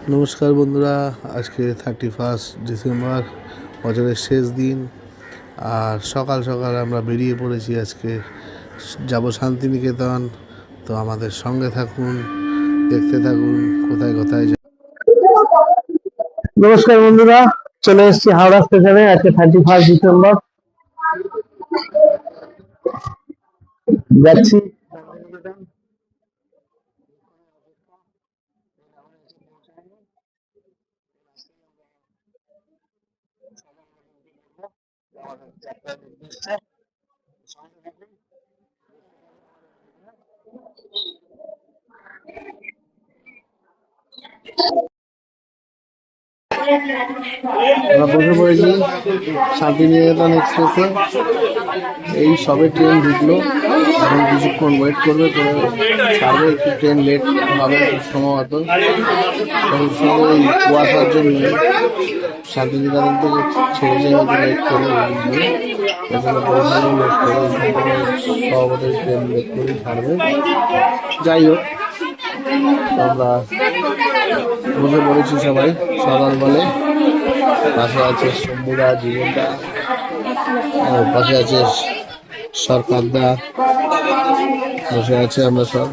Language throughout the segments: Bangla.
নমস্কার বন্ধুরা, আজকে 31 ডিসেম্বর, বছরের শেষ দিন। আর সকাল সকাল আমরা বেরিয়ে পড়েছি। আজকে যাব শান্তিনিকেতন। তো আমাদের সঙ্গে থাকুন, দেখতে থাকুন কোথায় কোথায় নমস্কার বন্ধুরা, চলে এসেছি হাওড়া স্টেশনে। আজকে 31 ডিসেম্বর, যাচ্ছি। আমরা বসে পড়েছি শান্তিনিকেতন এক্সপ্রেসে। এই সবে ট্রেন ঢুকলো, এখন কিছুক্ষণ ওয়েট করবে, করে ছাড়বে। একটু ট্রেন লেট হবে সম্ভবত, সঙ্গে এই কুয়াশার জন্য শান্তিনিকেতন থেকে ছেড়েছে হয়তো লেট করে। এখানে পৌঁছানো লেট করে, সভাপতি ট্রেন লেট করে ছাড়বে। যাই হোক, আমরা বসে পড়েছি সবাই সকাল বলে। পাশে আছে শম্ভুদা, জীবনদা, পাশে আছে সরকারদা, বসে আছে। আমরা সব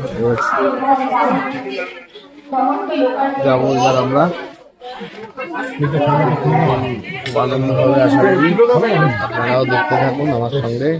যাবো এবার। আমরা খুব আনন্দ হবে আশা করি। আপনারাও দেখতে থাকুন আমার সঙ্গে।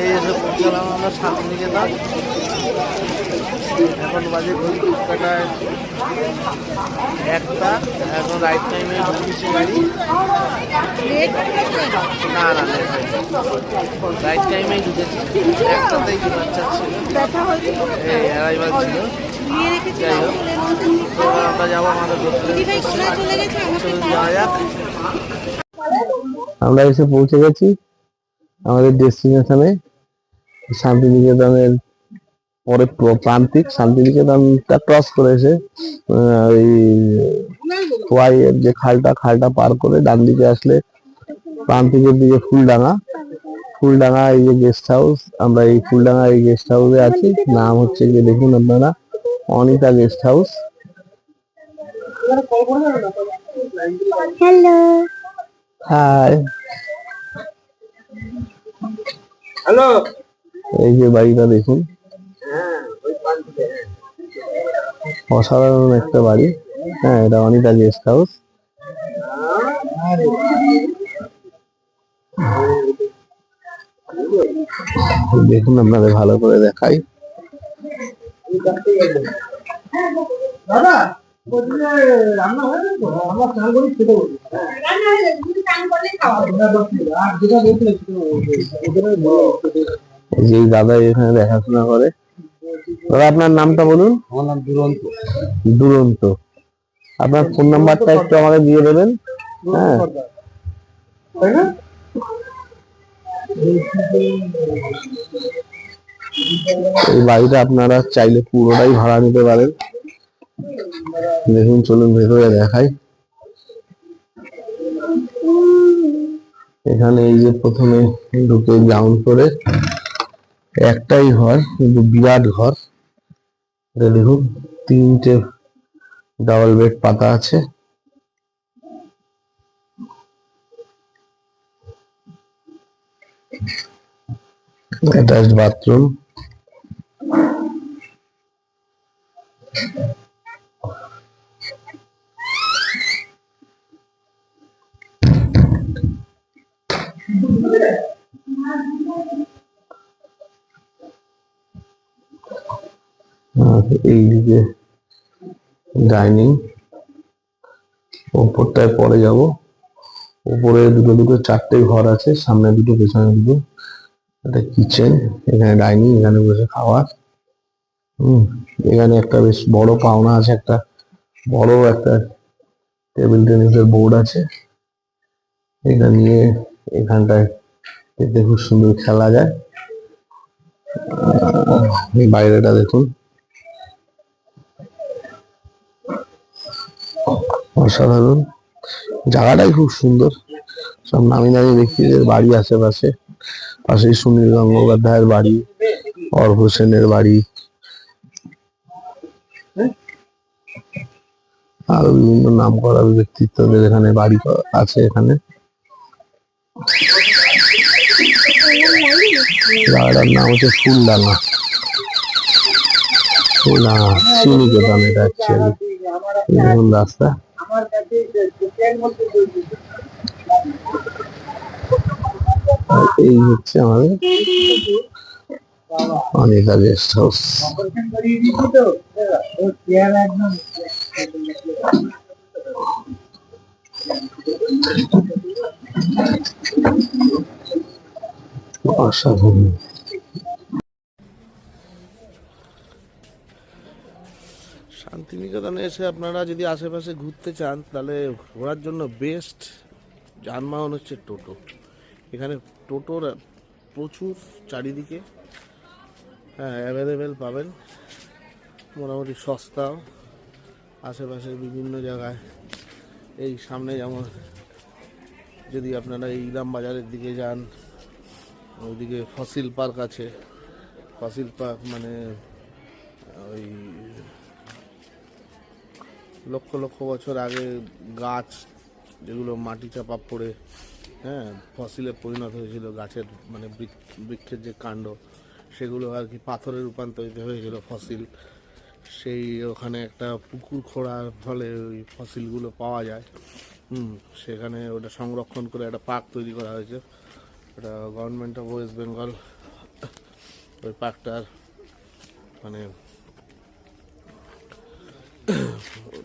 এই এসে পৌঁছালাম আমরা শান্তিনিকেতন। এখন বাজে কলকাতায় 1টা। এখন রাইট টাইমে ঢুকেছি গাড়ি। না না, রাইট টাইমেই ঢুকেছি। 1টাতেই ডিপার্চার ছিল, এই অ্যারাইভাল ছিল। যাই হোক, তো এবার আমরা যাবো আমাদের যাওয়া যাক। আমরা এসে পৌঁছে গেছি আমাদের ডেস্টিনেশনে, শান্তিনিকেতনের পরে প্রান্তিক। শান্তিনিকেতনটা ক্রস করে এসে ওই খোয়াইয়ের যে খালটা পার করে ডান দিকে আসলে প্রান্তিকের দিকে ফুলডাঙ্গা এই যে গেস্ট হাউস। আমরা এই ফুলডাঙ্গা এই গেস্ট হাউসে আছি। নাম হচ্ছে গিয়ে দেখুন আপনারা, Anita guest house. Hello, hi. Hello, এই যে বাড়িটা দেখুন, অসাধারণ একটা বাড়ি। হ্যাঁ, এটা অনিতা গেস্ট হাউস। দেখুন, আপনাদের ভালো করে দেখাই। যে দাদা এখানে দেখাশোনা করে। দাদা, আপনার নামটা বলুন। আমার নাম দুরন্ত। দুরন্ত। আপনার ফোন নাম্বারটা একটু আমাকে দিয়ে দেবেন। হ্যাঁ, এই বাড়িটা আপনারা চাইলে পুরোটাই ভাড়া নিতে পারেন। দেখুন, চলুন ভেতরে দেখাই। এখানে এই যে প্রথমে ঢুকে গ্রাউন্ড ফ্লোরে একটাই ঘর, কিন্তু বিরাট ঘর। দেখুন, 3টে ডাবল বেড পাতা আছে। Attached bathroom. আর এইদিকে ডাইনিং, ওপরটায় পরে যাব। উপরে দুটো দুটো চারটে ঘর আছে, সামনে দুটো পেছনে দুটো। একটা কিচেন, এখানে ডাইনিং, এখানে বসে খাওয়া। এখানে একটা বেশ বড় পাওনা আছে, একটা বড় একটা টেবিল টেনিসের বোর্ড আছে। এটা নিয়ে এখানটায় এতে খুব সুন্দর খেলা যায়। এই বাইরেটা দেখুন, অসাধারণ। জায়গাটাই খুব সুন্দর। সব নামি দামি ব্যক্তিদের বাড়ি আশেপাশে। পাশেই সুনীল গঙ্গোপাধ্যায়ের বাড়ি, অর্ঘ সেনের বাড়ি, আরো বিভিন্ন নাম করা ব্যক্তিত্বদের এখানে বাড়ি আছে। এখানে জায়গাটার নাম হচ্ছে ফুলডাঙ্গা, ফুলডাঙ্গা শ্রীনিকেতন। এটা অ্যাকচুয়ালি দেখুন রাস্তা। এই হচ্ছে আমাদের অনিতা গেস্ট হাউস। অসাধারণ। শান্তিনিকেতনে এসে আপনারা যদি আশেপাশে ঘুরতে চান তাহলে ঘোরার জন্য বেস্ট যানবাহন হচ্ছে টোটো। এখানে টোটোর প্রচুর চারিদিকে, হ্যাঁ অ্যাভেলেবেল পাবেন, মোটামুটি সস্তাও। আশেপাশের বিভিন্ন জায়গায়, এই সামনে যেমন যদি আপনারা এই ইলাম বাজারের দিকে যান, ওইদিকে ফসিল পার্ক আছে। ফসিল পার্ক মানে ওই লক্ষ লক্ষ বছর আগে গাছ যেগুলো মাটি চাপা পড়ে, হ্যাঁ, ফসিলে পরিণত হয়েছিল, গাছের মানে বৃক্ষের যে কাণ্ড সেগুলো আর কি পাথরে রূপান্তরিত হয়েছিল ফসিল। সেই ওখানে একটা পুকুর খোঁড়ার ফলে ওই ফসিলগুলো পাওয়া যায়। সেখানে ওটা সংরক্ষণ করে একটা পার্ক তৈরি করা হয়েছে। ওটা গভর্নমেন্ট অফ ওয়েস্ট বেঙ্গল ওই পার্কটার মানে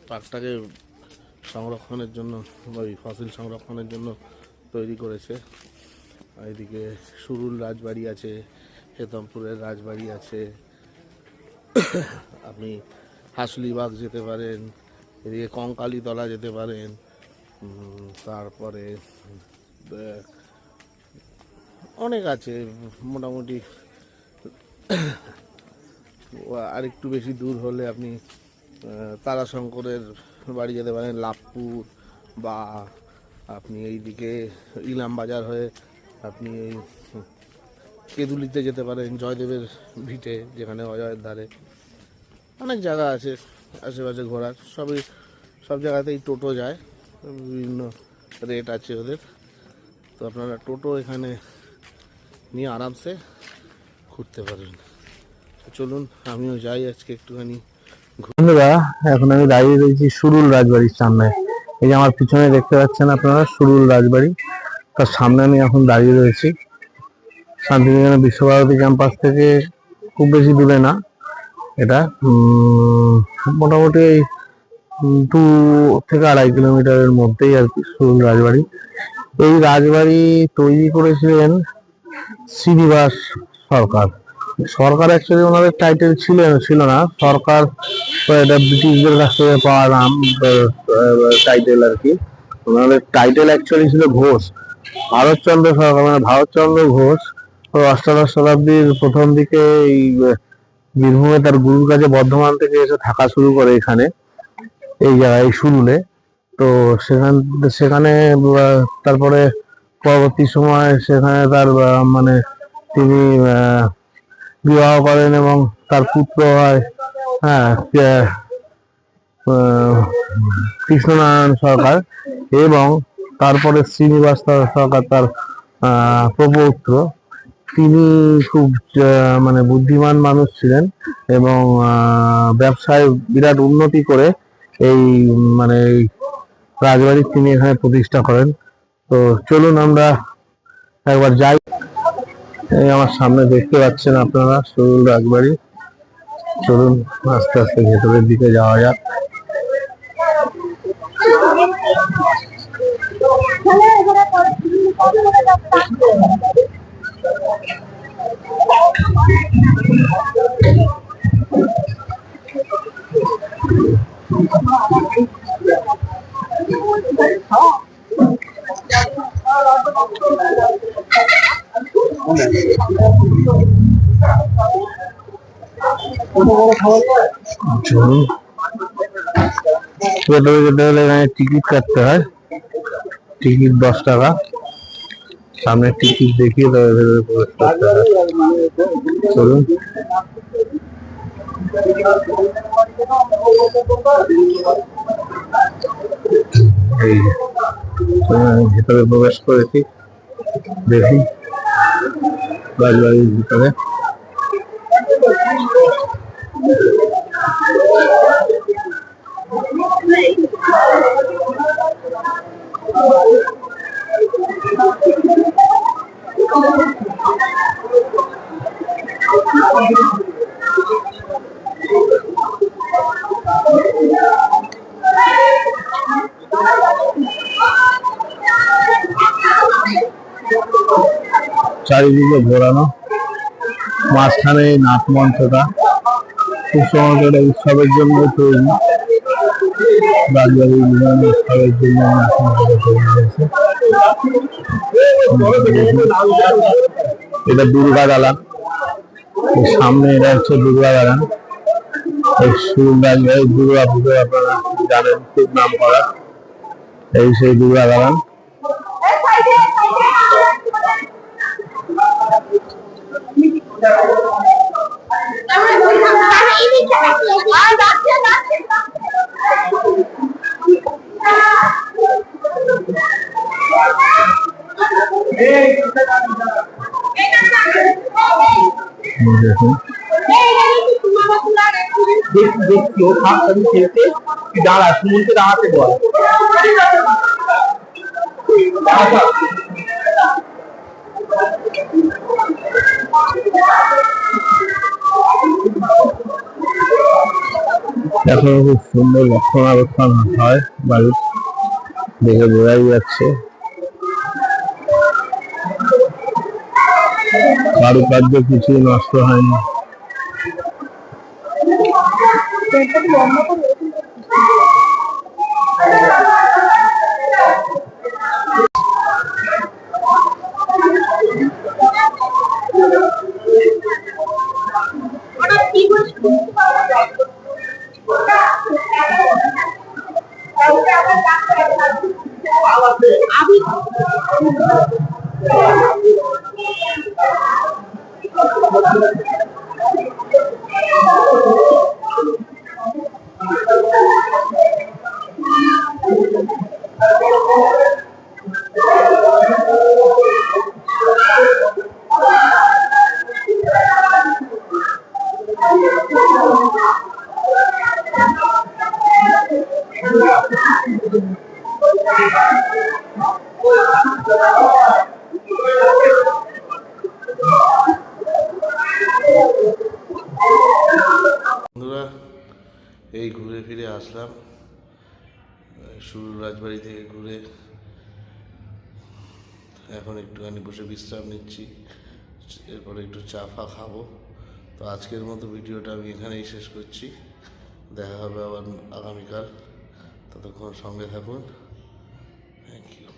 পার্কটাকে সংরক্ষণের জন্য, ওই ফসিল সংরক্ষণের জন্য তৈরি করেছে। এদিকে সুরুল রাজবাড়ি আছে, হেতমপুরের রাজবাড়ি আছে, আপনি হাসলিবাগ যেতে পারেন, এদিকে কঙ্কালীতলা যেতে পারেন। তারপরে অনেক আছে মোটামুটি। আর একটু বেশি দূর হলে আপনি তারাশঙ্করের বাড়ি যেতে পারেন, লাভপুর, বা আপনি এইদিকে ইলাম বাজার হয়ে আপনি এই কেদুলিতে যেতে পারেন, জয়দেবের ভিটে যেখানে অজয়ের ধারে। অনেক জায়গা আছে আশেপাশে ঘোরার, সব জায়গাতেই টোটো যায়, বিভিন্ন রেট আছে ওদের। তো আপনারা টোটো এখানে নিয়ে আরামসে ঘুরতে পারেন। চলুন আমিও যাই আজকে একটুখানি। বন্ধুরা, এখন আমি দাঁড়িয়ে রয়েছি সুরুল রাজবাড়ির সামনে। এই যে আমার পিছনে দেখতে পাচ্ছেন আপনারা সুরুল রাজবাড়ি, তার সামনে আমি এখন দাঁড়িয়ে রয়েছি। শান্তিনিকেতন বিশ্বভারতী ক্যাম্পাস থেকে খুব বেশি দূরে না এটা, মোটামুটি 2 থেকে 2.5 কিলোমিটারের মধ্যেই আর কি সুরুল রাজবাড়ি। এই রাজবাড়ি তৈরি করেছিলেন শ্রীনিবাস সরকার। সরকার অ্যাকচুয়ালি ওনাদের টাইটেল ছিল না, সরকার এটা ব্রিটিশদের কাছ থেকে পাওয়া নাম, টাইটেল আর কি। ওনাদের টাইটেল অ্যাকচুয়ালি ছিল ঘোষ, ভারতচন্দ্র সরকার, মানে ভারতচন্দ্র ঘোষ। তো অষ্টাদশ শতাব্দীর প্রথম দিকে এই বীরভূমে তার গুরুর কাছে বর্ধমান থেকে এসে থাকা শুরু করে এখানে, এই জায়গায় সুরুলে। তো সেখানে তারপরে পরবর্তী সময় সেখানে তার মানে তিনি বিবাহ করেন এবং তার পুত্র হয়, হ্যাঁ, কৃষ্ণনারায়ণ সরকার, এবং তারপরে শ্রীনিবাস সরকার তার প্রপৌত্র। তিনি খুব মানে বুদ্ধিমান মানুষ ছিলেন এবং ব্যবসায় বিরাট উন্নতি করে এই মানে রাজবাড়ি তিনি এখানে প্রতিষ্ঠা করেন। তো চলুন আমরা একবার যাই। এই আমার সামনে দেখতে পাচ্ছেন আপনারা সুরুল রাজবাড়ি। চলুন আস্তে আস্তে ভেতরের দিকে যাওয়া যাক। চলুন, ভেতরে যেতে হলে এখানে টিকিট কাটতে হয়, টিকিট 10 টাকা। সামনে টিকিট দেখিয়ে তবে ভেতরে প্রবেশ করতে হয়। চলুন। এই আমি ভেতরে প্রবেশ করেছি, দেখি রাজবাড়ির ভিতরে। চারিদিকে ঘোরানো, মাঝখানে এই নাট মঞ্চটা খুব সম্ভবত এটা উৎসবের জন্য তৈরি, রাজবাড়ির বিভিন্ন উৎসবের জন্য নাট মঞ্চটা তৈরি হয়েছে। এটা দুর্গা দালান, সামনে এটা হচ্ছে দুর্গা দালান। এই রাজবাড়ির দুর্গা পুজো আপনারা জানেন, খুব নাম করা। এই সেই দুর্গা দালান। দেখুন দাঁড়া, সুমনকে দাঁড়াতে বল। এখন খুব সুন্দর রক্ষণাবেক্ষণ হয় বাড়ির, দেখে বোঝাই যাচ্ছে। কারুকার্য কিছুই নষ্ট হয়নি। বন্ধুরা, এই ঘুরে ফিরে আসলাম শুরুর রাজবাড়ি থেকে ঘুরে। এখন একটুখানি বসে বিশ্রাম নিচ্ছি, এরপরে একটু চা ফা খাবো। তো আজকের মতো ভিডিওটা আমি এখানেই শেষ করছি। দেখা হবে আবার আগামীকাল, ততক্ষণ সঙ্গে থাকুন। Thank you.